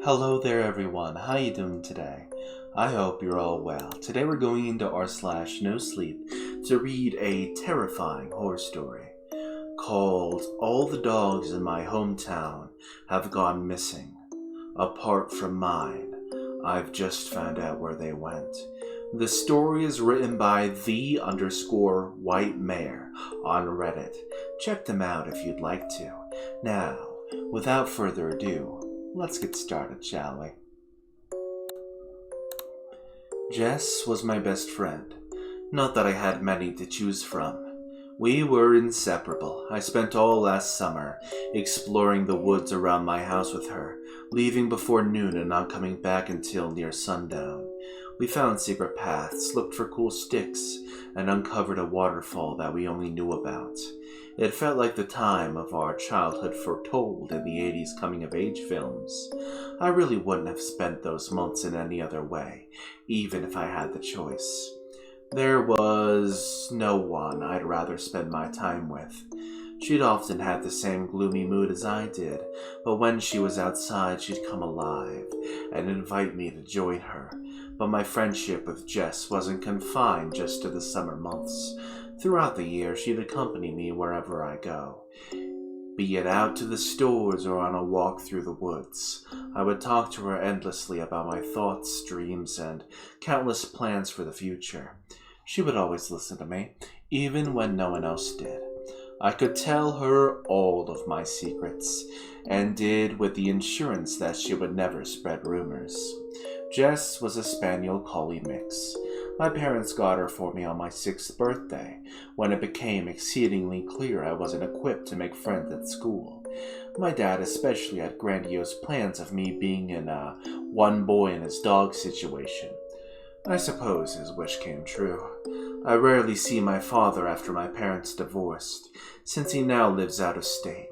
Hello there everyone, how you doing today? I hope you're all well. Today we're going into r/nosleep to read a terrifying horror story called All the Dogs in My Hometown Have Gone Missing. Apart from mine, I've just found out where they went. The story is written by the_white mare on Reddit. Check them out if you'd like to. Now, without further ado, let's get started, shall we? Jess was my best friend. Not that I had many to choose from. We were inseparable. I spent all last summer exploring the woods around my house with her, leaving before noon and not coming back until near sundown. We found secret paths, looked for cool sticks, and uncovered a waterfall that we only knew about. It felt like the time of our childhood foretold in the 80s coming-of-age films. I really wouldn't have spent those months in any other way, even if I had the choice. There was no one I'd rather spend my time with. She'd often had the same gloomy mood as I did, but when she was outside she'd come alive and invite me to join her. But my friendship with Jess wasn't confined just to the summer months. Throughout the year, she'd accompany me wherever I go, be it out to the stores or on a walk through the woods. I would talk to her endlessly about my thoughts, dreams, and countless plans for the future. She would always listen to me, even when no one else did. I could tell her all of my secrets, and did with the assurance that she would never spread rumors. Jess was a Spaniel-Collie mix. My parents got her for me on my 6th birthday, when it became exceedingly clear I wasn't equipped to make friends at school. My dad especially had grandiose plans of me being in a one boy and his dog situation. I suppose his wish came true. I rarely see my father after my parents divorced, since he now lives out of state.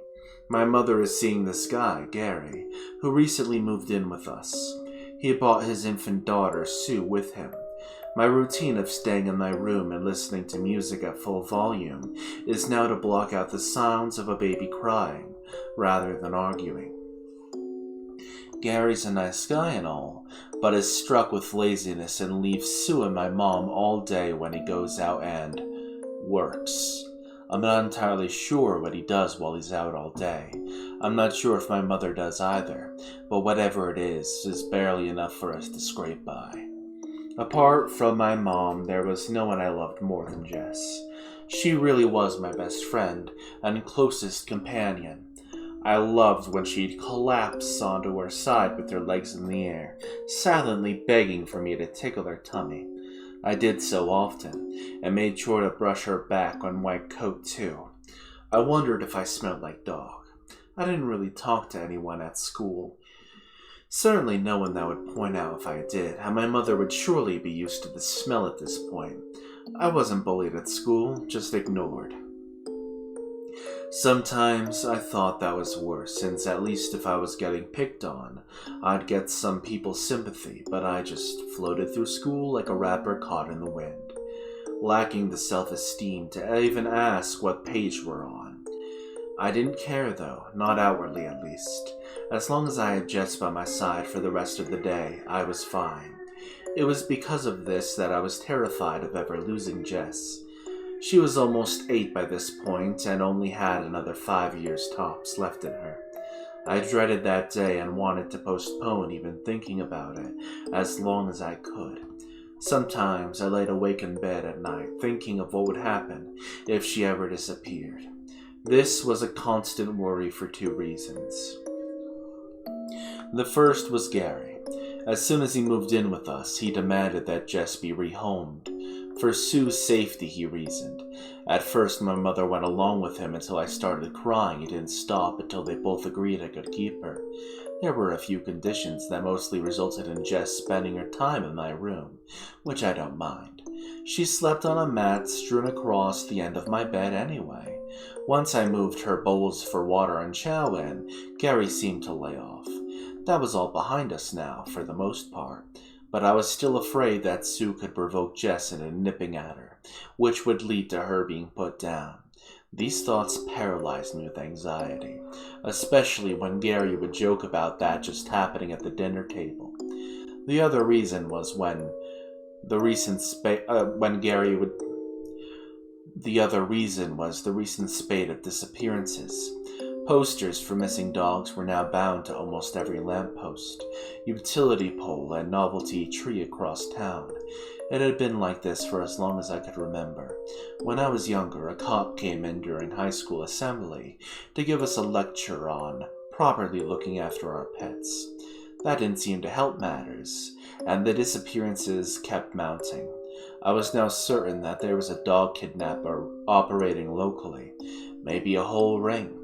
My mother is seeing this guy, Gary, who recently moved in with us. He brought his infant daughter, Sue, with him. My routine of staying in my room and listening to music at full volume is now to block out the sounds of a baby crying, rather than arguing. Gary's a nice guy and all, but is struck with laziness and leaves Sue and my mom all day when he goes out and works. I'm not entirely sure what he does while he's out all day. I'm not sure if my mother does either, but whatever it is barely enough for us to scrape by. Apart from my mom, there was no one I loved more than Jess. She really was my best friend and closest companion. I loved when she'd collapse onto her side with her legs in the air, silently begging for me to tickle her tummy. I did so often, and made sure to brush her back on white coat too. I wondered if I smelled like dog. I didn't really talk to anyone at school. Certainly no one that would point out if I did, and my mother would surely be used to the smell at this point. I wasn't bullied at school, just ignored. Sometimes I thought that was worse, since at least if I was getting picked on, I'd get some people's sympathy, but I just floated through school like a rapper caught in the wind, lacking the self-esteem to even ask what page we're on. I didn't care though, not outwardly at least. As long as I had Jess by my side for the rest of the day, I was fine. It was because of this that I was terrified of ever losing Jess. She was almost 8 by this point and only had another 5 years tops left in her. I dreaded that day and wanted to postpone even thinking about it as long as I could. Sometimes I laid awake in bed at night thinking of what would happen if she ever disappeared. This was a constant worry for 2 reasons. The first was Gary. As soon as he moved in with us, he demanded that Jess be rehomed. For Sue's safety, he reasoned. At first, my mother went along with him until I started crying. He didn't stop until they both agreed I could keep her. There were a few conditions that mostly resulted in Jess spending her time in my room, which I don't mind. She slept on a mat strewn across the end of my bed anyway. Once I moved her bowls for water and chow in, Gary seemed to lay off. That was all behind us now, for the most part, but I was still afraid that Sue could provoke Jess into nipping at her, which would lead to her being put down. These thoughts paralyzed me with anxiety, especially when Gary would joke about that just happening at the dinner table. The other reason was when Gary would The other reason was the recent spate of disappearances. Posters for missing dogs were now bound to almost every lamppost, utility pole, and novelty tree across town. It had been like this for as long as I could remember. When I was younger, a cop came in during high school assembly to give us a lecture on properly looking after our pets. That didn't seem to help matters, and the disappearances kept mounting. I was now certain that there was a dog kidnapper operating locally, maybe a whole ring.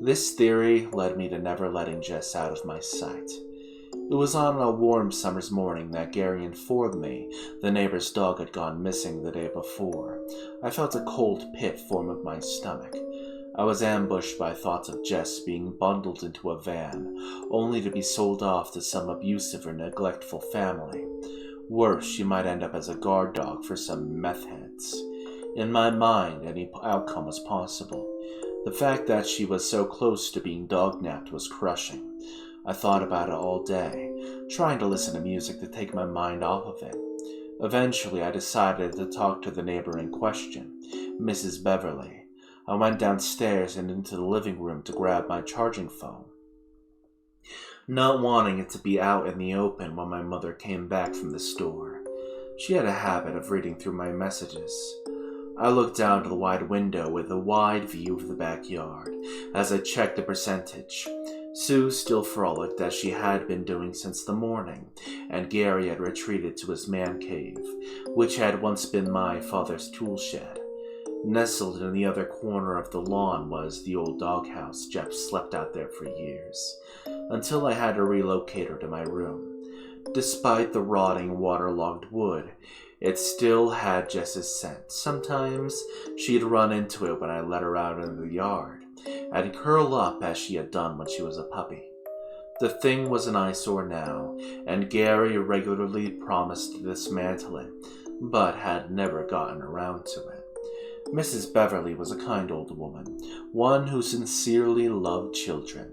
This theory led me to never letting Jess out of my sight. It was on a warm summer's morning that Gary informed me the neighbor's dog had gone missing the day before. I felt a cold pit form of my stomach. I was ambushed by thoughts of Jess being bundled into a van, only to be sold off to some abusive or neglectful family. Worse, she might end up as a guard dog for some meth heads. In my mind, any outcome was possible. The fact that she was so close to being dog-napped was crushing. I thought about it all day, trying to listen to music to take my mind off of it. Eventually, I decided to talk to the neighbor in question, Mrs. Beverly. I went downstairs and into the living room to grab my charging phone, not wanting it to be out in the open when my mother came back from the store. She had a habit of reading through my messages. I looked down to the wide window with a wide view of the backyard as I checked the percentage. Sue still frolicked as she had been doing since the morning, and Gary had retreated to his man cave, which had once been my father's tool shed. Nestled in the other corner of the lawn was the old doghouse Jeff slept out there for years, until I had to relocate her to my room. Despite the rotting, waterlogged wood, it still had Jess's scent. Sometimes she'd run into it when I let her out into the yard, and curl up as she had done when she was a puppy. The thing was an eyesore now, and Gary regularly promised to dismantle it, but had never gotten around to it. Mrs. Beverly was a kind old woman, one who sincerely loved children.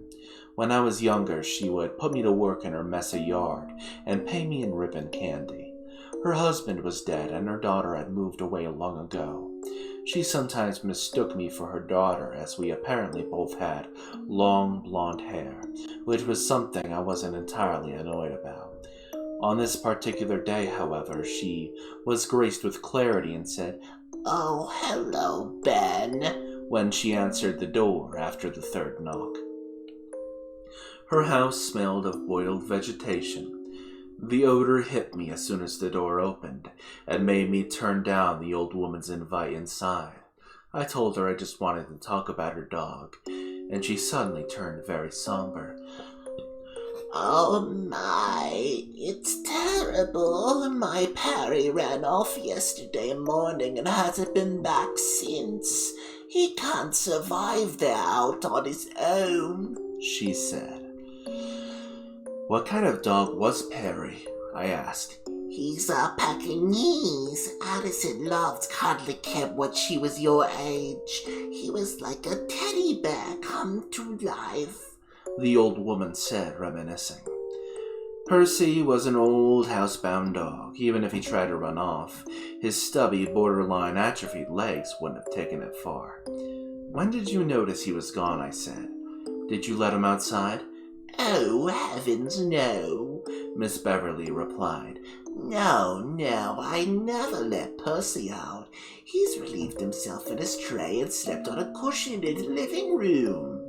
When I was younger, she would put me to work in her messy yard and pay me in ribbon candy. Her husband was dead and her daughter had moved away long ago. She sometimes mistook me for her daughter, as we apparently both had long blonde hair, which was something I wasn't entirely annoyed about. On this particular day, however, she was graced with clarity and said, "Oh, hello, Ben," when she answered the door after the third knock. Her house smelled of boiled vegetation. The odor hit me as soon as the door opened, and made me turn down the old woman's invite inside. I told her I just wanted to talk about her dog, and she suddenly turned very somber. "Oh my, it's terrible. My Perry ran off yesterday morning and hasn't been back since. He can't survive there out on his own," she said. "What kind of dog was Perry?" I asked. "He's a Pekingese. Addison loved cuddly Kip when she was your age. He was like a teddy bear come to life," the old woman said, reminiscing. Percy was an old housebound dog. Even if he tried to run off, his stubby, borderline atrophied legs wouldn't have taken it far. "When did you notice he was gone?" I said. "Did you let him outside?" "Oh, heavens, no," Miss Beverly replied. No, I never let Percy out. He's relieved himself in his tray and slept on a cushion in the living room."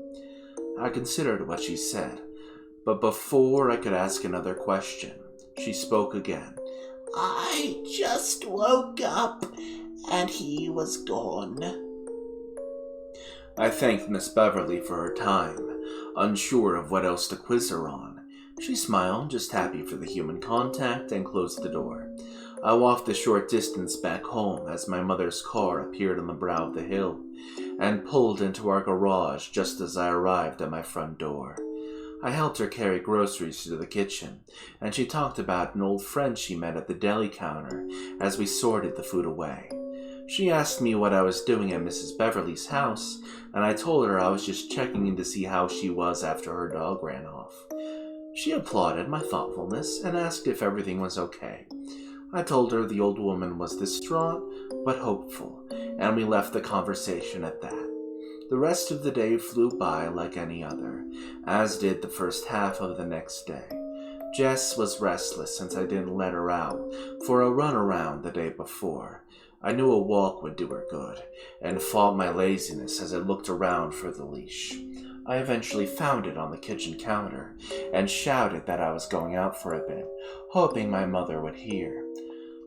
I considered what she said, but before I could ask another question, she spoke again. "I just woke up, and he was gone." I thanked Miss Beverly for her time, unsure of what else to quiz her on. She smiled, just happy for the human contact, and closed the door. I walked a short distance back home as my mother's car appeared on the brow of the hill, and pulled into our garage just as I arrived at my front door. I helped her carry groceries to the kitchen, and she talked about an old friend she met at the deli counter as we sorted the food away. She asked me what I was doing at Mrs. Beverly's house, and I told her I was just checking in to see how she was after her dog ran off. She applauded my thoughtfulness and asked if everything was okay. I told her the old woman was distraught but hopeful, and we left the conversation at that. The rest of the day flew by like any other, as did the first half of the next day. Jess was restless since I didn't let her out for a run around the day before. I knew a walk would do her good, and fought my laziness as I looked around for the leash. I eventually found it on the kitchen counter, and shouted that I was going out for a bit, hoping my mother would hear.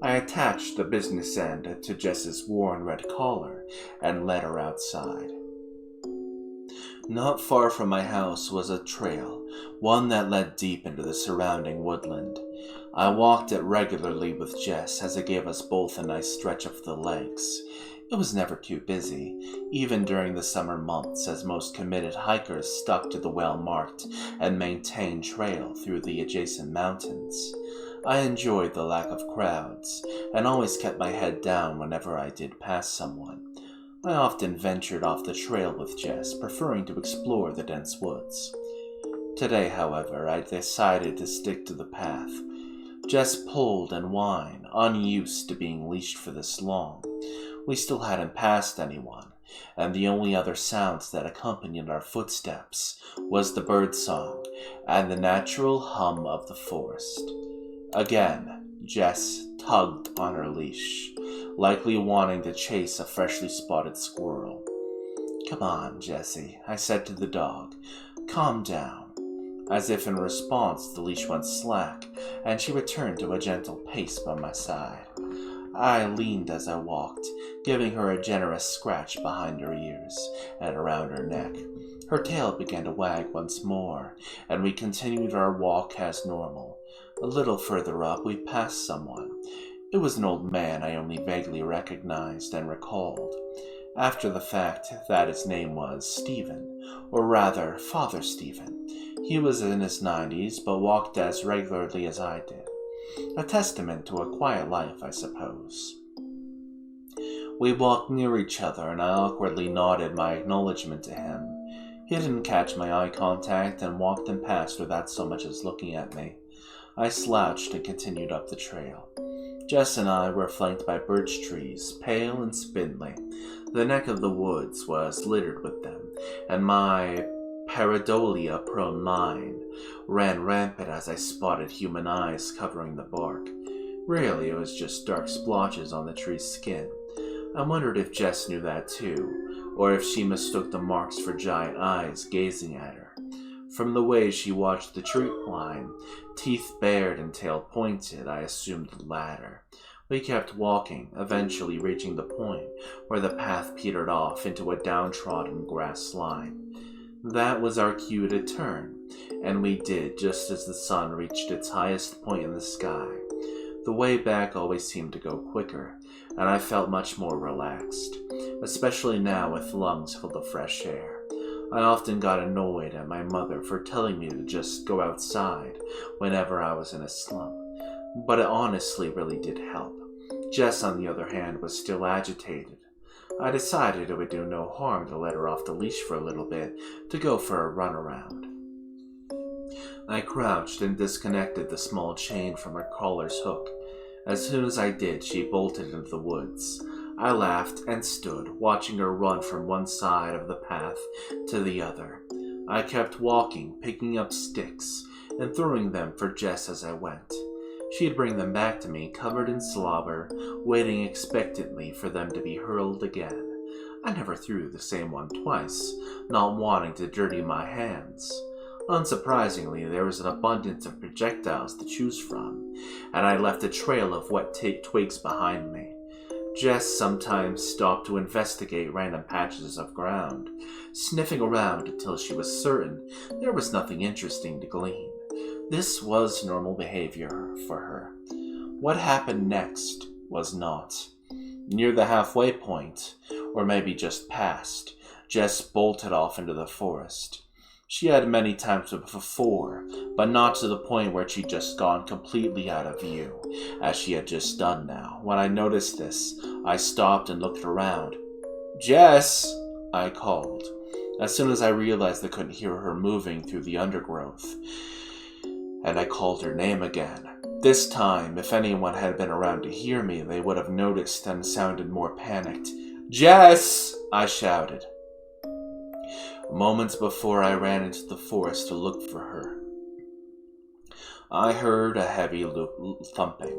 I attached the business end to Jess's worn red collar, and led her outside. Not far from my house was a trail, one that led deep into the surrounding woodland. I walked it regularly with Jess as it gave us both a nice stretch of the legs. It was never too busy, even during the summer months, as most committed hikers stuck to the well-marked and maintained trail through the adjacent mountains. I enjoyed the lack of crowds, and always kept my head down whenever I did pass someone. I often ventured off the trail with Jess, preferring to explore the dense woods. Today, however, I decided to stick to the path. Jess pulled and whined, unused to being leashed for this long. We still hadn't passed anyone, and the only other sounds that accompanied our footsteps was the birdsong and the natural hum of the forest. Again, Jess tugged on her leash, likely wanting to chase a freshly spotted squirrel. "Come on, Jessie," I said to the dog. "Calm down." As if in response, the leash went slack, and she returned to a gentle pace by my side. I leaned as I walked, giving her a generous scratch behind her ears and around her neck. Her tail began to wag once more, and we continued our walk as normal. A little further up, we passed someone. It was an old man I only vaguely recognized and recalled. After the fact, that his name was Stephen, or rather, Father Stephen. He was in his 90s, but walked as regularly as I did. A testament to a quiet life, I suppose. We walked near each other, and I awkwardly nodded my acknowledgement to him. He didn't catch my eye contact and walked and passed without so much as looking at me. I slouched and continued up the trail. Jess and I were flanked by birch trees, pale and spindly. The neck of the woods was littered with them, and my pareidolia-prone mind ran rampant as I spotted human eyes covering the bark. Really, it was just dark splotches on the tree's skin. I wondered if Jess knew that too, or if she mistook the marks for giant eyes gazing at her. From the way she watched the tree line, teeth bared and tail pointed, I assumed the latter. We kept walking, eventually reaching the point where the path petered off into a downtrodden grass line. That was our cue to turn, and we did just as the sun reached its highest point in the sky. The way back always seemed to go quicker, and I felt much more relaxed, especially now with lungs full of fresh air. I often got annoyed at my mother for telling me to just go outside whenever I was in a slump, but it honestly really did help. Jess, on the other hand, was still agitated. I decided it would do no harm to let her off the leash for a little bit to go for a runaround. I crouched and disconnected the small chain from her collar's hook. As soon as I did, she bolted into the woods. I laughed and stood, watching her run from one side of the path to the other. I kept walking, picking up sticks, and throwing them for Jess as I went. She'd bring them back to me, covered in slobber, waiting expectantly for them to be hurled again. I never threw the same one twice, not wanting to dirty my hands. Unsurprisingly, there was an abundance of projectiles to choose from, and I left a trail of wet twigs behind me. Jess sometimes stopped to investigate random patches of ground, sniffing around until she was certain there was nothing interesting to glean. This was normal behavior for her. What happened next was not. Near the halfway point, or maybe just past, Jess bolted off into the forest. She had many times before, but not to the point where she'd just gone completely out of view, as she had just done now. When I noticed this, I stopped and looked around. "Jess!" I called, as soon as I realized I couldn't hear her moving through the undergrowth, and I called her name again. This time, if anyone had been around to hear me, they would have noticed and sounded more panicked. "Jess!" I shouted. Moments before I ran into the forest to look for her, I heard a heavy thumping.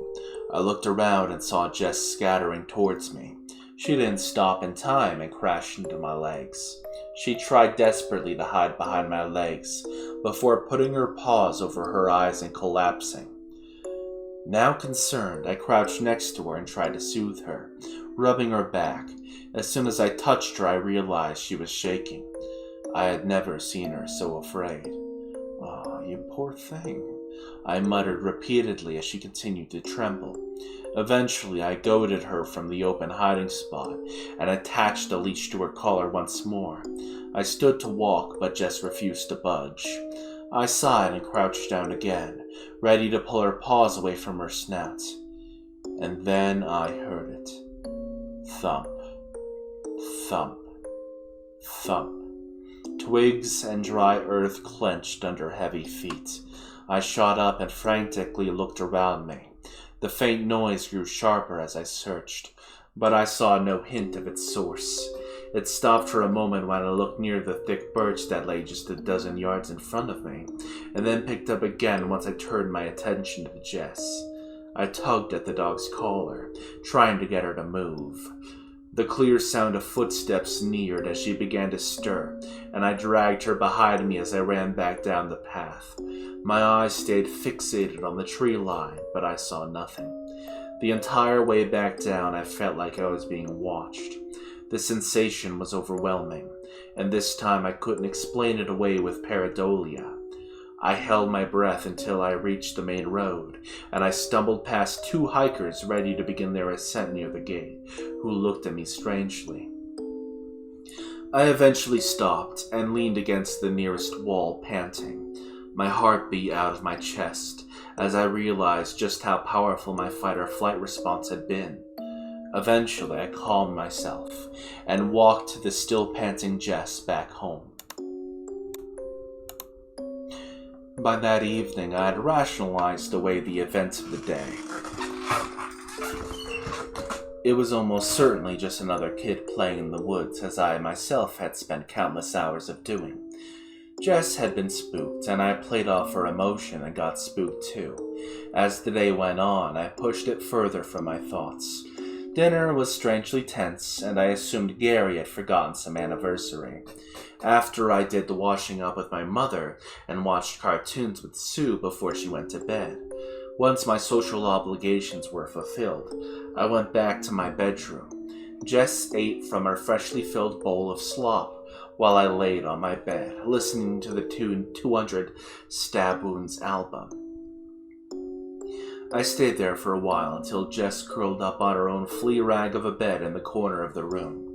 I looked around and saw Jess scattering towards me. She didn't stop in time and crashed into my legs. She tried desperately to hide behind my legs before putting her paws over her eyes and collapsing. Now concerned, I crouched next to her and tried to soothe her, rubbing her back. As soon as I touched her, I realized she was shaking. I had never seen her so afraid. "Oh, you poor thing," I muttered repeatedly as she continued to tremble. Eventually, I goaded her from the open hiding spot and attached a leash to her collar once more. I stood to walk, but Jess refused to budge. I sighed and crouched down again, ready to pull her paws away from her snout. And then I heard it. Thump, thump, thump. Twigs and dry earth clenched under heavy feet. I shot up and frantically looked around me. The faint noise grew sharper as I searched, but I saw no hint of its source. It stopped for a moment when I looked near the thick birch that lay just a dozen yards in front of me, and then picked up again once I turned my attention to Jess. I tugged at the dog's collar, trying to get her to move. The clear sound of footsteps neared as she began to stir, and I dragged her behind me as I ran back down the path. My eyes stayed fixated on the tree line, but I saw nothing. The entire way back down, I felt like I was being watched. The sensation was overwhelming, and this time I couldn't explain it away with pareidolia. I held my breath until I reached the main road, and I stumbled past two hikers ready to begin their ascent near the gate, who looked at me strangely. I eventually stopped and leaned against the nearest wall, panting. My heart beat out of my chest as I realized just how powerful my fight-or-flight response had been. Eventually, I calmed myself and walked the still panting Jess back home. By that evening, I had rationalized away the events of the day. It was almost certainly just another kid playing in the woods, as I myself had spent countless hours of doing. Jess had been spooked, and I played off her emotion and got spooked too. As the day went on, I pushed it further from my thoughts. Dinner was strangely tense, and I assumed Gary had forgotten some anniversary. After I did the washing up with my mother and watched cartoons with Sue before she went to bed. Once my social obligations were fulfilled, I went back to my bedroom. Jess ate from her freshly filled bowl of slop while I laid on my bed, listening to the tune 200 Stab Wounds album. I stayed there for a while until Jess curled up on her own flea rag of a bed in the corner of the room.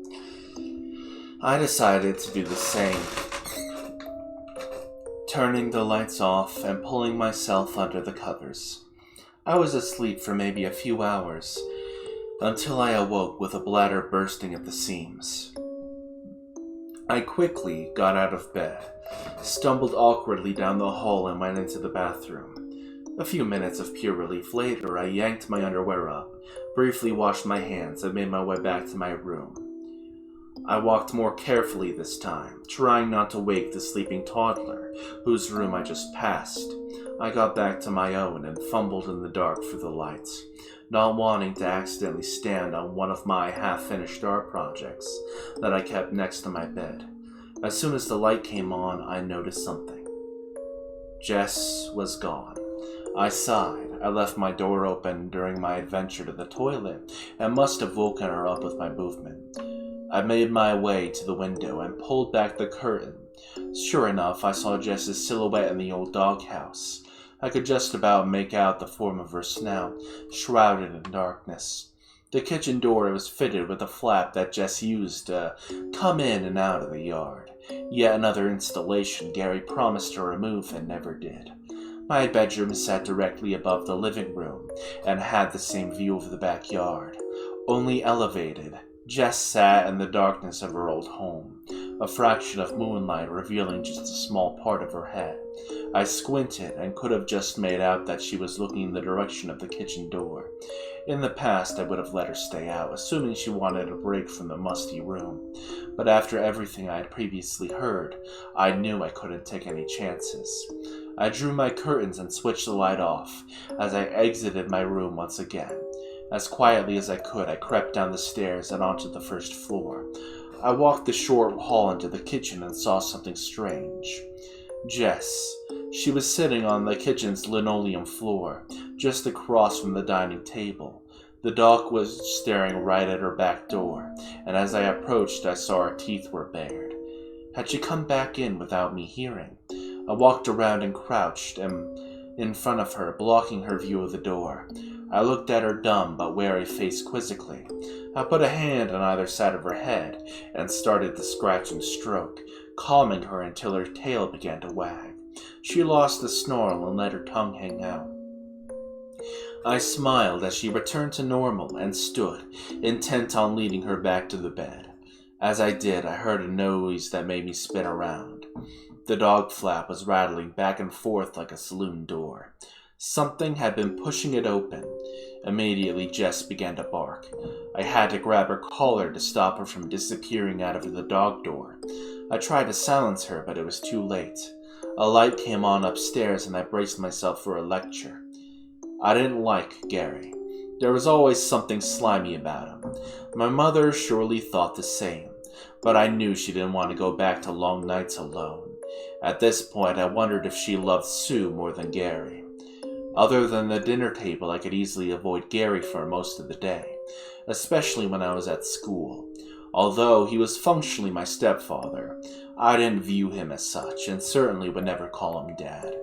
I decided to do the same, turning the lights off and pulling myself under the covers. I was asleep for maybe a few hours, until I awoke with a bladder bursting at the seams. I quickly got out of bed, stumbled awkwardly down the hall and went into the bathroom. A few minutes of pure relief later, I yanked my underwear up, briefly washed my hands, and made my way back to my room. I walked more carefully this time, trying not to wake the sleeping toddler, whose room I just passed. I got back to my own and fumbled in the dark for the lights, not wanting to accidentally stand on one of my half-finished art projects that I kept next to my bed. As soon as the light came on, I noticed something. Jess was gone. I sighed. I left my door open during my adventure to the toilet and must have woken her up with my movement. I made my way to the window and pulled back the curtain. Sure enough, I saw Jess's silhouette in the old doghouse. I could just about make out the form of her snout, shrouded in darkness. The kitchen door was fitted with a flap that Jess used to come in and out of the yard. Yet another installation Gary promised to remove and never did. My bedroom sat directly above the living room and had the same view of the backyard, only elevated. Jess sat in the darkness of her old home, a fraction of moonlight revealing just a small part of her head. I squinted and could have just made out that she was looking in the direction of the kitchen door. In the past, I would have let her stay out, assuming she wanted a break from the musty room. But after everything I had previously heard, I knew I couldn't take any chances. I drew my curtains and switched the light off as I exited my room once again. As quietly as I could, I crept down the stairs and onto the first floor. I walked the short hall into the kitchen and saw something strange. Jess. She was sitting on the kitchen's linoleum floor, just across from the dining table. The dog was staring right at her back door, and as I approached, I saw her teeth were bared. Had she come back in without me hearing? I walked around and crouched in front of her, blocking her view of the door. I looked at her dumb but wary face quizzically. I put a hand on either side of her head and started to scratch and stroke, calming her until her tail began to wag. She lost the snarl and let her tongue hang out. I smiled as she returned to normal and stood, intent on leading her back to the bed. As I did, I heard a noise that made me spin around. The dog flap was rattling back and forth like a saloon door. Something had been pushing it open. Immediately, Jess began to bark. I had to grab her collar to stop her from disappearing out of the dog door. I tried to silence her, but it was too late. A light came on upstairs and I braced myself for a lecture. I didn't like Gary. There was always something slimy about him. My mother surely thought the same, but I knew she didn't want to go back to long nights alone. At this point, I wondered if she loved Sue more than Gary. Other than the dinner table, I could easily avoid Gary for most of the day, especially when I was at school. Although he was functionally my stepfather, I didn't view him as such, and certainly would never call him Dad.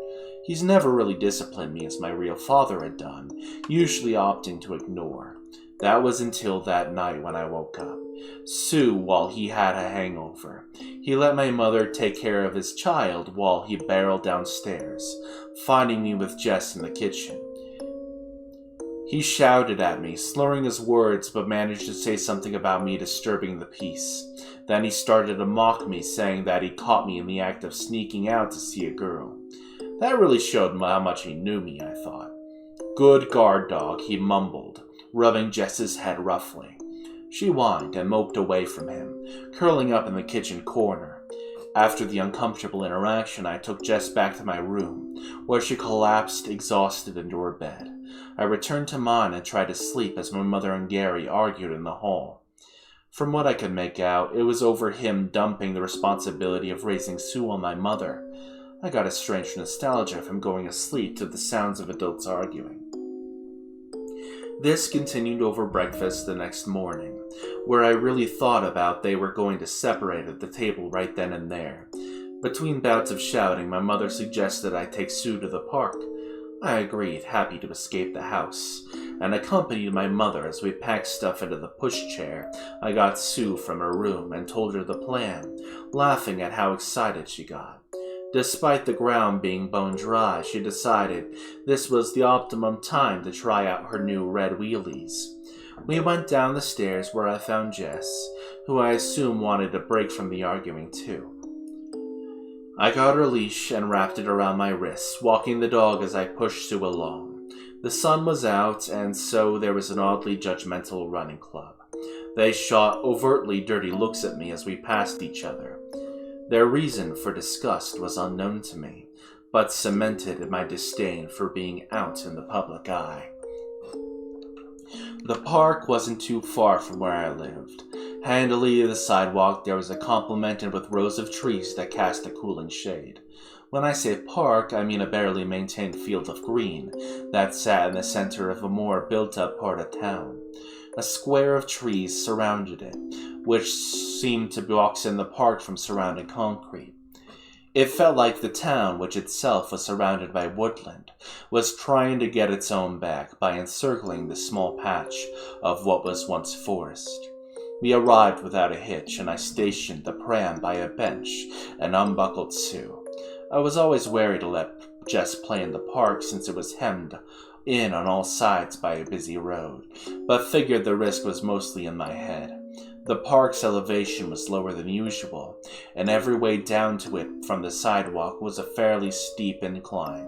He's never really disciplined me as my real father had done, usually opting to ignore. That was until that night when I woke up. Sue, while he had a hangover. He let my mother take care of his child while he barreled downstairs, finding me with Jess in the kitchen. He shouted at me, slurring his words, but managed to say something about me disturbing the peace. Then he started to mock me, saying that he caught me in the act of sneaking out to see a girl. That really showed how much he knew me, I thought. "Good guard dog," he mumbled, rubbing Jess's head roughly. She whined and moped away from him, curling up in the kitchen corner. After the uncomfortable interaction, I took Jess back to my room, where she collapsed exhausted into her bed. I returned to mine and tried to sleep as my mother and Gary argued in the hall. From what I could make out, it was over him dumping the responsibility of raising Sue on my mother. I got a strange nostalgia from going asleep to the sounds of adults arguing. This continued over breakfast the next morning, where I really thought about they were going to separate at the table right then and there. Between bouts of shouting, my mother suggested I take Sue to the park. I agreed, happy to escape the house, and accompanied my mother as we packed stuff into the pushchair. I got Sue from her room and told her the plan, laughing at how excited she got. Despite the ground being bone dry, she decided this was the optimum time to try out her new red wheelies. We went down the stairs where I found Jess, who I assume wanted a break from the arguing too. I got her leash and wrapped it around my wrists, walking the dog as I pushed Sue along. The sun was out, and so there was an oddly judgmental running club. They shot overtly dirty looks at me as we passed each other. Their reason for disgust was unknown to me, but cemented in my disdain for being out in the public eye. The park wasn't too far from where I lived. Handily to the sidewalk there was a complemented with rows of trees that cast a cooling shade. When I say park, I mean a barely maintained field of green that sat in the center of a more built-up part of town. A square of trees surrounded it, which seemed to box in the park from surrounding concrete. It felt like the town, which itself was surrounded by woodland, was trying to get its own back by encircling the small patch of what was once forest. We arrived without a hitch, and I stationed the pram by a bench and unbuckled Sue. I was always wary to let Jess play in the park since it was hemmed in on all sides by a busy road, but figured the risk was mostly in my head. The park's elevation was lower than usual, and every way down to it from the sidewalk was a fairly steep incline,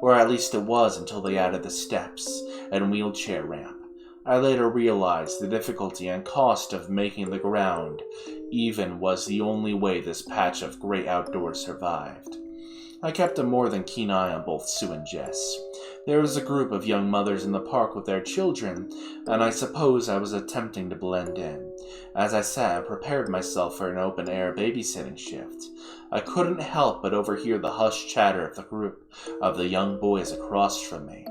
or at least it was until they added the steps and wheelchair ramp. I later realized the difficulty and cost of making the ground even was the only way this patch of great outdoors survived. I kept a more than keen eye on both Sue and Jess. There was a group of young mothers in the park with their children, and I suppose I was attempting to blend in. As I sat and prepared myself for an open-air babysitting shift, I couldn't help but overhear the hushed chatter of the group of the young boys across from me.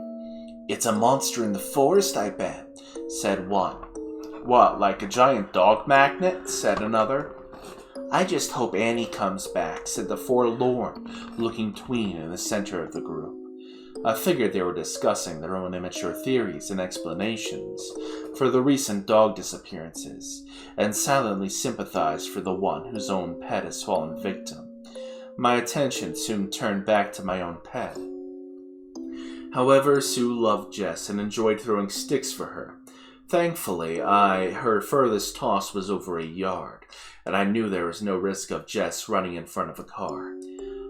"It's a monster in the forest, I bet," said one. "What, like a giant dog magnet?" said another. "I just hope Annie comes back," said the forlorn-looking tween in the center of the group. I figured they were discussing their own immature theories and explanations for the recent dog disappearances, and silently sympathized for the one whose own pet has fallen victim. My attention soon turned back to my own pet. However, Sue loved Jess and enjoyed throwing sticks for her. Thankfully, her furthest toss was over a yard, and I knew there was no risk of Jess running in front of a car.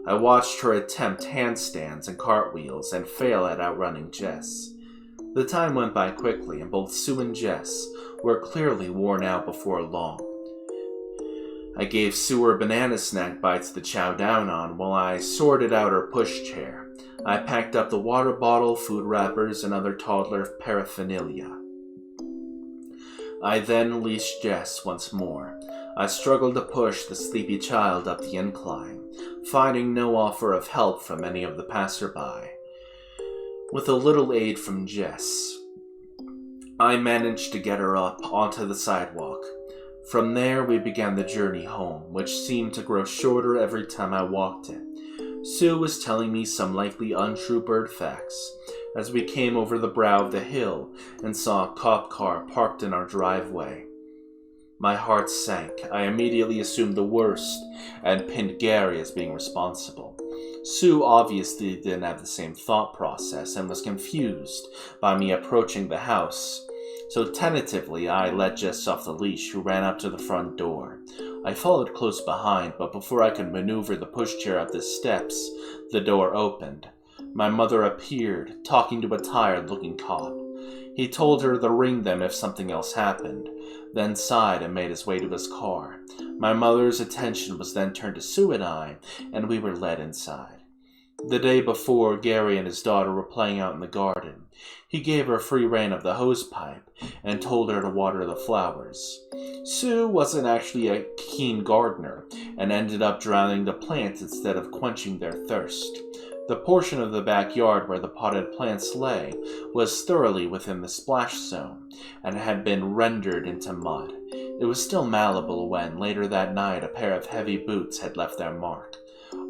I watched her attempt handstands and cartwheels and fail at outrunning Jess. The time went by quickly, and both Sue and Jess were clearly worn out before long. I gave Sue her banana snack bites to chow down on while I sorted out her pushchair. I packed up the water bottle, food wrappers, and other toddler paraphernalia. I then leashed Jess once more. I struggled to push the sleepy child up the incline, finding no offer of help from any of the passerby. With a little aid from Jess, I managed to get her up onto the sidewalk. From there, we began the journey home, which seemed to grow shorter every time I walked it. Sue was telling me some likely untrue bird facts as we came over the brow of the hill and saw a cop car parked in our driveway. My heart sank. I immediately assumed the worst and pinned Gary as being responsible. Sue obviously didn't have the same thought process and was confused by me approaching the house. So tentatively, I let Jess off the leash, who ran up to the front door. I followed close behind, but before I could maneuver the pushchair up the steps, the door opened. My mother appeared, talking to a tired-looking cop. He told her to ring them if something else happened, then sighed and made his way to his car. My mother's attention was then turned to Sue and we were led inside. The day before, Gary and his daughter were playing out in the garden. He gave her free rein of the hose pipe and told her to water the flowers. Sue wasn't actually a keen gardener and ended up drowning the plants instead of quenching their thirst. The portion of the backyard where the potted plants lay was thoroughly within the splash zone and had been rendered into mud. It was still malleable when, later that night, a pair of heavy boots had left their mark.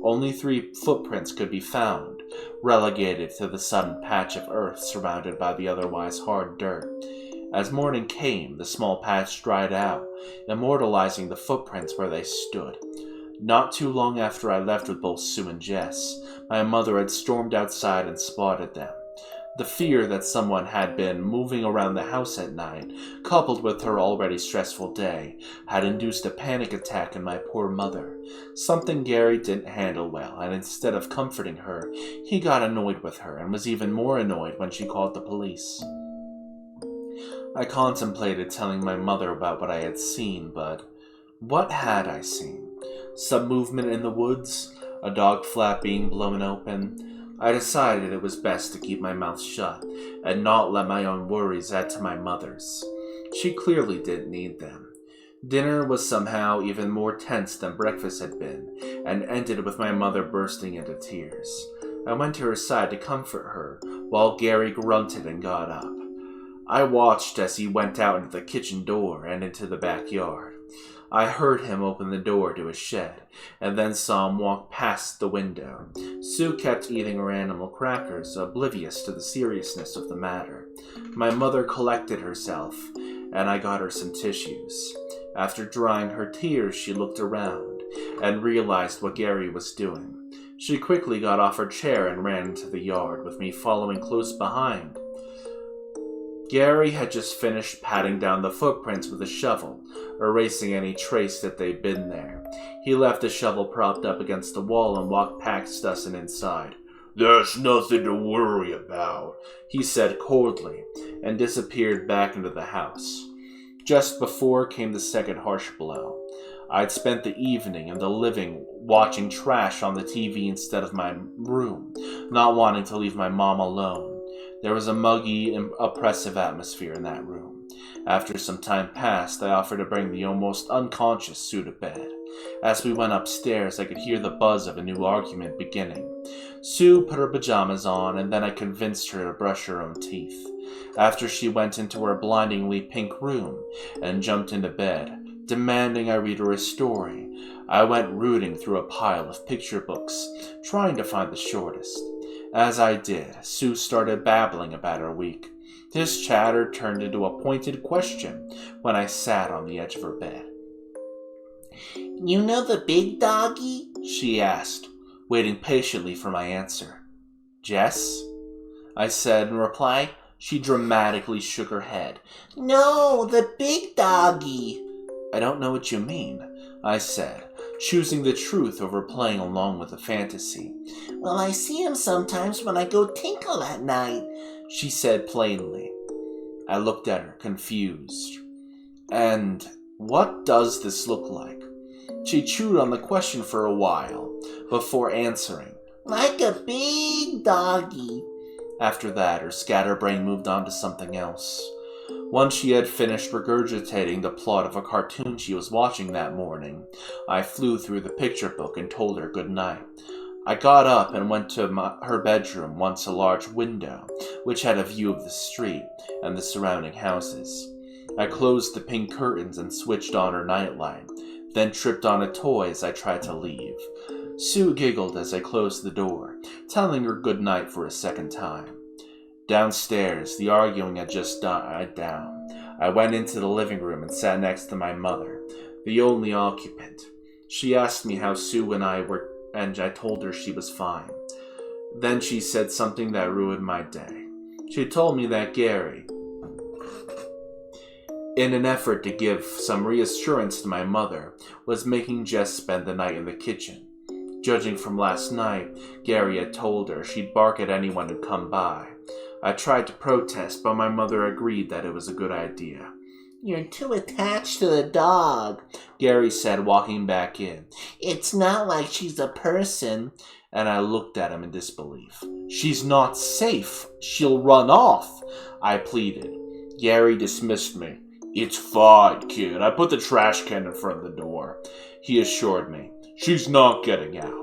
Only 3 footprints could be found, relegated to the sudden patch of earth surrounded by the otherwise hard dirt. As morning came, the small patch dried out, immortalizing the footprints where they stood. Not too long after I left with both Sue and Jess, my mother had stormed outside and spotted them. The fear that someone had been moving around the house at night, coupled with her already stressful day, had induced a panic attack in my poor mother, something Gary didn't handle well, and instead of comforting her, he got annoyed with her and was even more annoyed when she called the police. I contemplated telling my mother about what I had seen, but what had I seen? Some movement in the woods? A dog flap being blown open? I decided it was best to keep my mouth shut and not let my own worries add to my mother's. She clearly didn't need them. Dinner was somehow even more tense than breakfast had been, and ended with my mother bursting into tears. I went to her side to comfort her, while Gary grunted and got up. I watched as he went out into the kitchen door and into the backyard. I heard him open the door to his shed, and then saw him walk past the window. Sue kept eating her animal crackers, oblivious to the seriousness of the matter. My mother collected herself, and I got her some tissues. After drying her tears, she looked around and realized what Gary was doing. She quickly got off her chair and ran into the yard, with me following close behind. Gary had just finished patting down the footprints with a shovel, erasing any trace that they'd been there. He left the shovel propped up against the wall and walked past us and inside. "There's nothing to worry about," he said coldly, and disappeared back into the house. Just before came the second harsh blow. I'd spent the evening in the living watching trash on the TV instead of my room, not wanting to leave my mom alone. There was a muggy and oppressive atmosphere in that room. After some time passed, I offered to bring the almost unconscious Sue to bed. As we went upstairs, I could hear the buzz of a new argument beginning. Sue put her pajamas on, and then I convinced her to brush her own teeth. After she went into her blindingly pink room and jumped into bed, demanding I read her a story, I went rooting through a pile of picture books, trying to find the shortest. As I did, Sue started babbling about her week. This chatter turned into a pointed question when I sat on the edge of her bed. "You know the big doggy?" she asked, waiting patiently for my answer. "Jess?" I said in reply. She dramatically shook her head. "No, the big doggy." "I don't know what you mean," I said, choosing the truth over playing along with the fantasy. "Well, I see him sometimes when I go tinkle at night," she said plainly. I looked at her, confused. "And what does this look like?" She chewed on the question for a while, before answering, "Like a big doggy." After that, her scatterbrain moved on to something else. Once she had finished regurgitating the plot of a cartoon she was watching that morning, I flew through the picture book and told her good night. I got up and went to her bedroom, once a large window, which had a view of the street and the surrounding houses. I closed the pink curtains and switched on her nightlight, then tripped on a toy as I tried to leave. Sue giggled as I closed the door, telling her good night for a second time. Downstairs, the arguing had just died down. I went into the living room and sat next to my mother, the only occupant. She asked me how Sue and I were, and I told her she was fine. Then she said something that ruined my day. She told me that Gary, in an effort to give some reassurance to my mother, was making Jess spend the night in the kitchen. Judging from last night, Gary had told her she'd bark at anyone who'd come by. I tried to protest, but my mother agreed that it was a good idea. "You're too attached to the dog," Gary said, walking back in. "It's not like she's a person." And I looked at him in disbelief. "She's not safe. She'll run off," I pleaded. Gary dismissed me. "It's fine, kid. I put the trash can in front of the door," he assured me. "She's not getting out."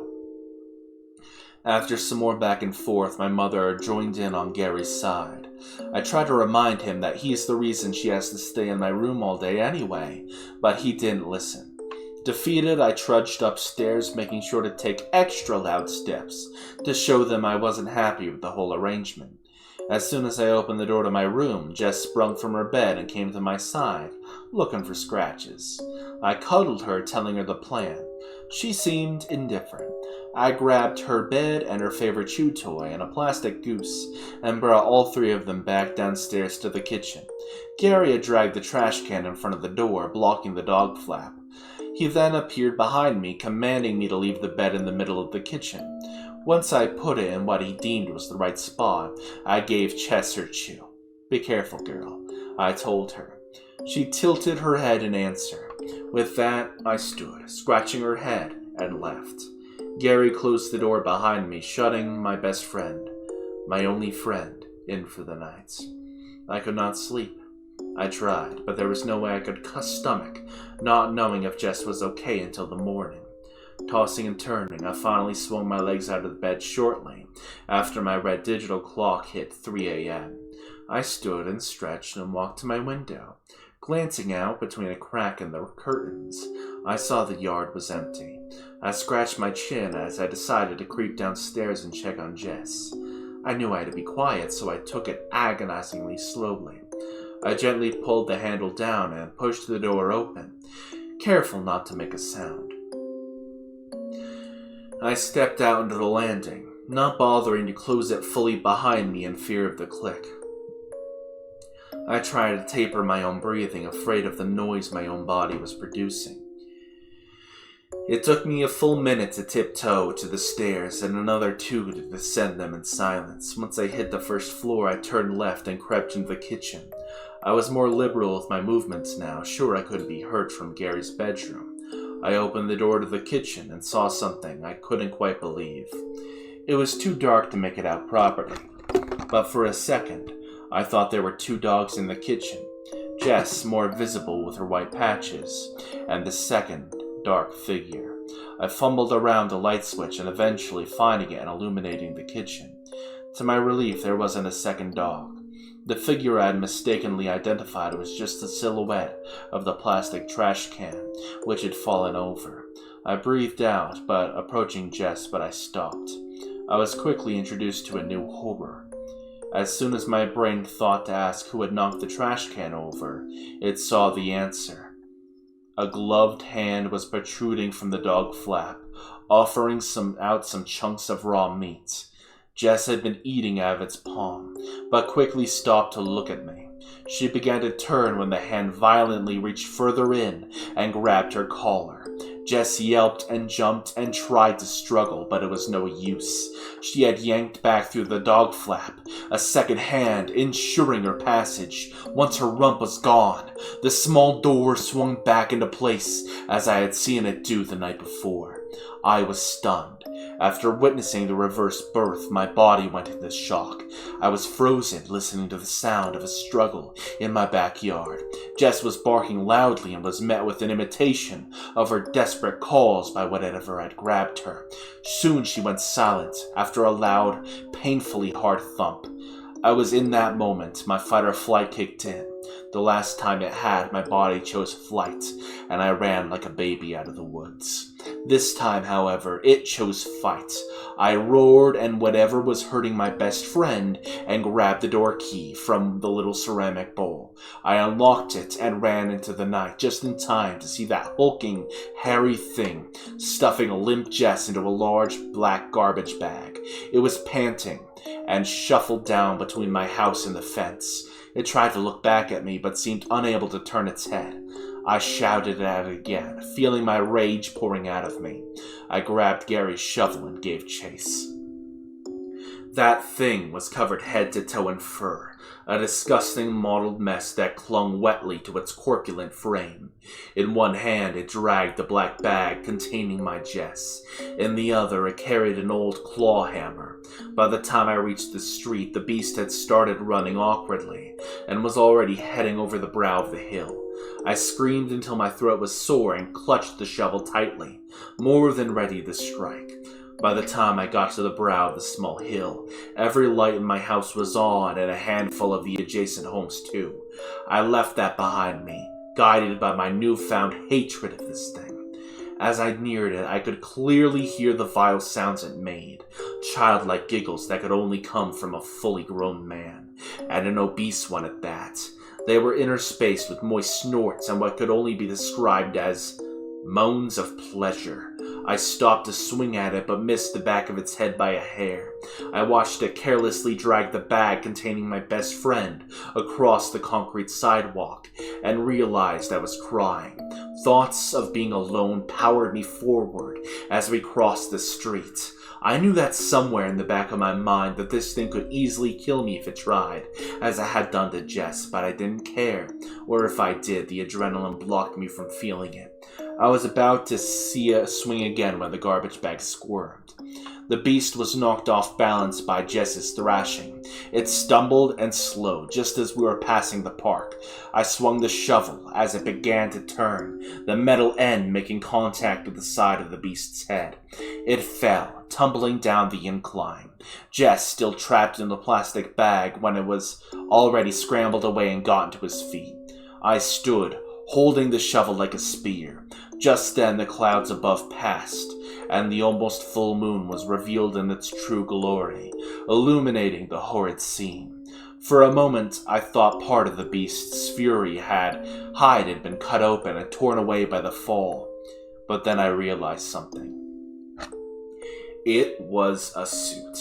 After some more back and forth, my mother joined in on Gary's side. I tried to remind him that he's the reason she has to stay in my room all day anyway, but he didn't listen. Defeated, I trudged upstairs, making sure to take extra loud steps to show them I wasn't happy with the whole arrangement. As soon as I opened the door to my room, Jess sprung from her bed and came to my side, looking for scratches. I cuddled her, telling her the plan. She seemed indifferent. I grabbed her bed and her favorite chew toy and a plastic goose and brought all three of them back downstairs to the kitchen. Gary had dragged the trash can in front of the door, blocking the dog flap. He then appeared behind me, commanding me to leave the bed in the middle of the kitchen. Once I put it in what he deemed was the right spot, I gave Jess her chew. "Be careful, girl," I told her. She tilted her head in answer. With that, I stood, scratching her head, and left. Gary closed the door behind me, shutting my best friend, my only friend, in for the night. I could not sleep. I tried, but there was no way I could stomach not knowing if Jess was okay until the morning. Tossing and turning, I finally swung my legs out of the bed shortly after my red digital clock hit 3 a.m. I stood and stretched and walked to my window. Glancing out between a crack in the curtains, I saw the yard was empty. I scratched my chin as I decided to creep downstairs and check on Jess. I knew I had to be quiet, so I took it agonizingly slowly. I gently pulled the handle down and pushed the door open, careful not to make a sound. I stepped out into the landing, not bothering to close it fully behind me in fear of the click. I tried to taper my own breathing, afraid of the noise my own body was producing. It took me a full minute to tiptoe to the stairs and another 2 to descend them in silence. Once I hit the first floor, I turned left and crept into the kitchen. I was more liberal with my movements now, sure I couldn't be heard from Gary's bedroom. I opened the door to the kitchen and saw something I couldn't quite believe. It was too dark to make it out properly, but for a second, I thought there were 2 dogs in the kitchen, Jess more visible with her white patches, and the second dark figure. I fumbled around the light switch and eventually finding it and illuminating the kitchen. To my relief, there wasn't a second dog. The figure I had mistakenly identified was just the silhouette of the plastic trash can, which had fallen over. I breathed out, approaching Jess, but I stopped. I was quickly introduced to a new horror. As soon as my brain thought to ask who had knocked the trash can over, it saw the answer. A gloved hand was protruding from the dog flap, offering out some chunks of raw meat. Jess had been eating out of its palm, but quickly stopped to look at me. She began to turn when the hand violently reached further in and grabbed her collar. Jess yelped and jumped and tried to struggle, but it was no use. She had yanked back through the dog flap, a second hand ensuring her passage. Once her rump was gone, the small door swung back into place as I had seen it do the night before. I was stunned. After witnessing the reverse birth, my body went into shock. I was frozen, listening to the sound of a struggle in my backyard. Jess was barking loudly and was met with an imitation of her desperate calls by whatever had grabbed her. Soon she went silent after a loud, painfully hard thump. I was in that moment, my fight or flight kicked in. The last time it had, my body chose flight, and I ran like a baby out of the woods. This time, however, it chose fight. I roared and whatever was hurting my best friend and grabbed the door key from the little ceramic bowl. I unlocked it and ran into the night just in time to see that hulking, hairy thing stuffing a limp Jess into a large black garbage bag. It was panting and shuffled down between my house and the fence. It tried to look back at me, but seemed unable to turn its head. I shouted at it again, feeling my rage pouring out of me. I grabbed Gary's shovel and gave chase. That thing was covered head to toe in fur, a disgusting mottled mess that clung wetly to its corpulent frame. In one hand it dragged the black bag containing my Jess. In the other it carried an old claw hammer. By the time I reached the street, the beast had started running awkwardly, and was already heading over the brow of the hill. I screamed until my throat was sore and clutched the shovel tightly, more than ready to strike. By the time I got to the brow of the small hill, every light in my house was on, and a handful of the adjacent homes too. I left that behind me, guided by my newfound hatred of this thing. As I neared it, I could clearly hear the vile sounds it made, childlike giggles that could only come from a fully grown man, and an obese one at that. They were interspaced with moist snorts and what could only be described as moans of pleasure. I stopped to swing at it, but missed the back of its head by a hair. I watched it carelessly drag the bag containing my best friend across the concrete sidewalk, and realized I was crying. Thoughts of being alone powered me forward as we crossed the street. I knew that somewhere in the back of my mind that this thing could easily kill me if it tried, as I had done to Jess, but I didn't care, or if I did, the adrenaline blocked me from feeling it. I was about to see it swing again when the garbage bag squirmed. The beast was knocked off balance by Jess's thrashing. It stumbled and slowed just as we were passing the park. I swung the shovel as it began to turn, the metal end making contact with the side of the beast's head. It fell, tumbling down the incline. Jess, still trapped in the plastic bag when it was already scrambled away and gotten to his feet. I stood, holding the shovel like a spear. Just then the clouds above passed, and the almost full moon was revealed in its true glory, illuminating the horrid scene. For a moment, I thought part of the beast's fury hide had been cut open and torn away by the fall. But then I realized something. It was a suit.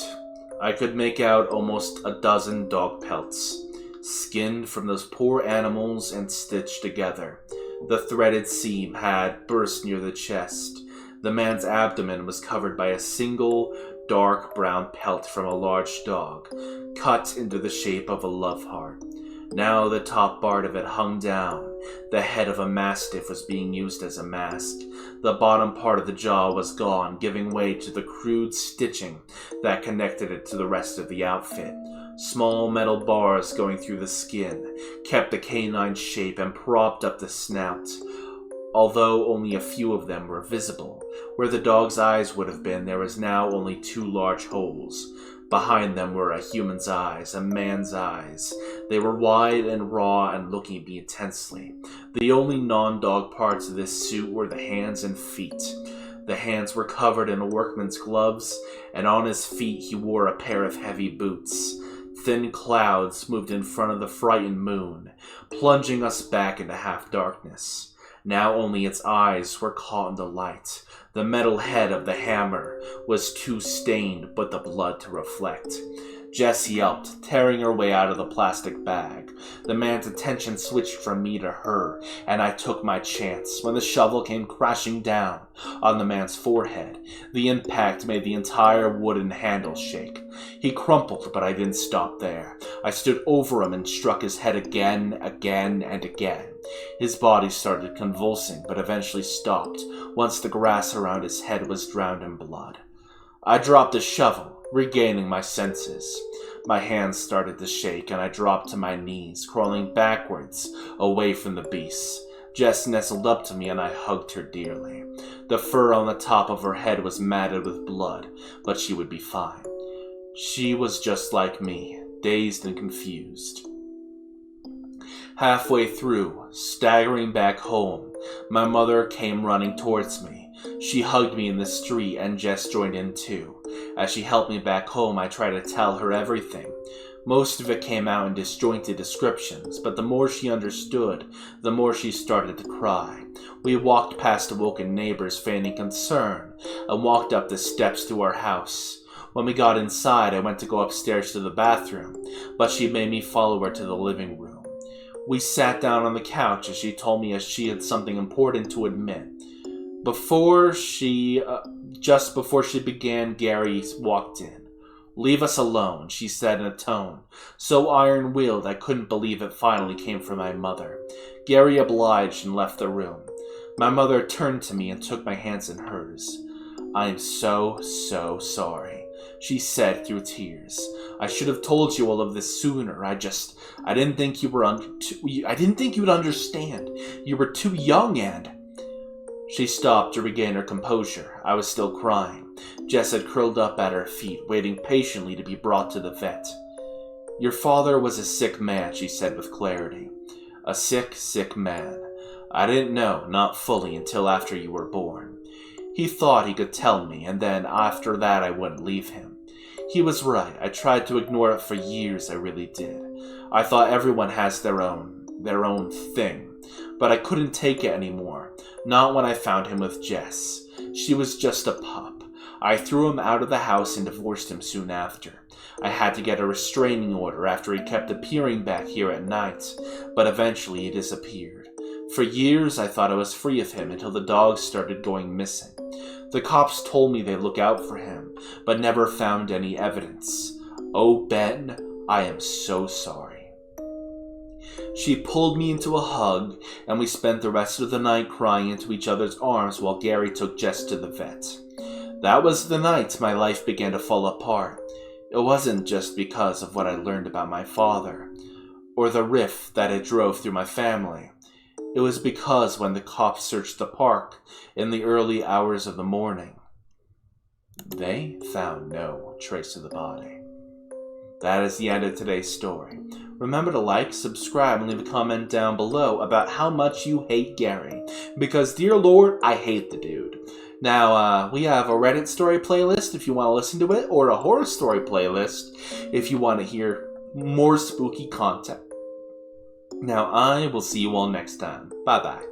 I could make out almost a dozen dog pelts, skinned from those poor animals and stitched together. The threaded seam had burst near the chest. The man's abdomen was covered by a single dark brown pelt from a large dog, cut into the shape of a love heart. Now the top part of it hung down. The head of a mastiff was being used as a mask. The bottom part of the jaw was gone, giving way to the crude stitching that connected it to the rest of the outfit. Small metal bars going through the skin kept the canine shape and propped up the snout, although only a few of them were visible. Where the dog's eyes would have been, there was now only 2 large holes. Behind them were a human's eyes, a man's eyes. They were wide and raw and looking at me intensely. The only non-dog parts of this suit were the hands and feet. The hands were covered in a workman's gloves, and on his feet he wore a pair of heavy boots. Thin clouds moved in front of the frightened moon, plunging us back into half-darkness. Now only its eyes were caught in the light. The metal head of the hammer was too stained but the blood to reflect. Jess yelped, tearing her way out of the plastic bag. The man's attention switched from me to her, and I took my chance. When the shovel came crashing down on the man's forehead, the impact made the entire wooden handle shake. He crumpled, but I didn't stop there. I stood over him and struck his head again, and again. His body started convulsing, but eventually stopped once the grass around his head was drowned in blood. I dropped the shovel, regaining my senses. My hands started to shake, and I dropped to my knees, crawling backwards away from the beast. Jess nestled up to me, and I hugged her dearly. The fur on the top of her head was matted with blood, but she would be fine. She was just like me, dazed and confused. Halfway through, staggering back home, my mother came running towards me. She hugged me in the street, and Jess joined in too. As she helped me back home, I tried to tell her everything. Most of it came out in disjointed descriptions, but the more she understood, the more she started to cry. We walked past awoken neighbors feigning concern, and walked up the steps to our house. When we got inside, I went to go upstairs to the bathroom, but she made me follow her to the living room. We sat down on the couch as she told me she had something important to admit. Just before she began, Gary walked in. "Leave us alone," she said in a tone so iron-willed I couldn't believe it finally came from my mother. Gary obliged and left the room. My mother turned to me and took my hands in hers. "I am so sorry," she said through tears. "I should have told you all of this sooner. I didn't think you would understand. You were too young and..." She stopped to regain her composure. I was still crying. Jess had curled up at her feet, waiting patiently to be brought to the vet. "Your father was a sick man," she said with clarity. "A sick man. I didn't know, not fully, until after you were born. He thought he could tell me, and then after that I wouldn't leave him. He was right. I tried to ignore it for years, I really did. I thought everyone has their own thing. But I couldn't take it anymore. Not when I found him with Jess. She was just a pup. I threw him out of the house and divorced him soon after. I had to get a restraining order after he kept appearing back here at night, but eventually he disappeared. For years I thought I was free of him until the dogs started going missing. The cops told me they'd look out for him, but never found any evidence. Oh, Ben, I am so sorry." She pulled me into a hug, and we spent the rest of the night crying into each other's arms while Gary took Jess to the vet. That was the night my life began to fall apart. It wasn't just because of what I learned about my father, or the rift that it drove through my family. It was because when the cops searched the park in the early hours of the morning, they found no trace of the body. That is the end of today's story. Remember to like, subscribe, and leave a comment down below about how much you hate Gary. Because, dear Lord, I hate the dude. Now, we have a Reddit story playlist if you want to listen to it, or a horror story playlist if you want to hear more spooky content. Now I will see you all next time. Bye bye.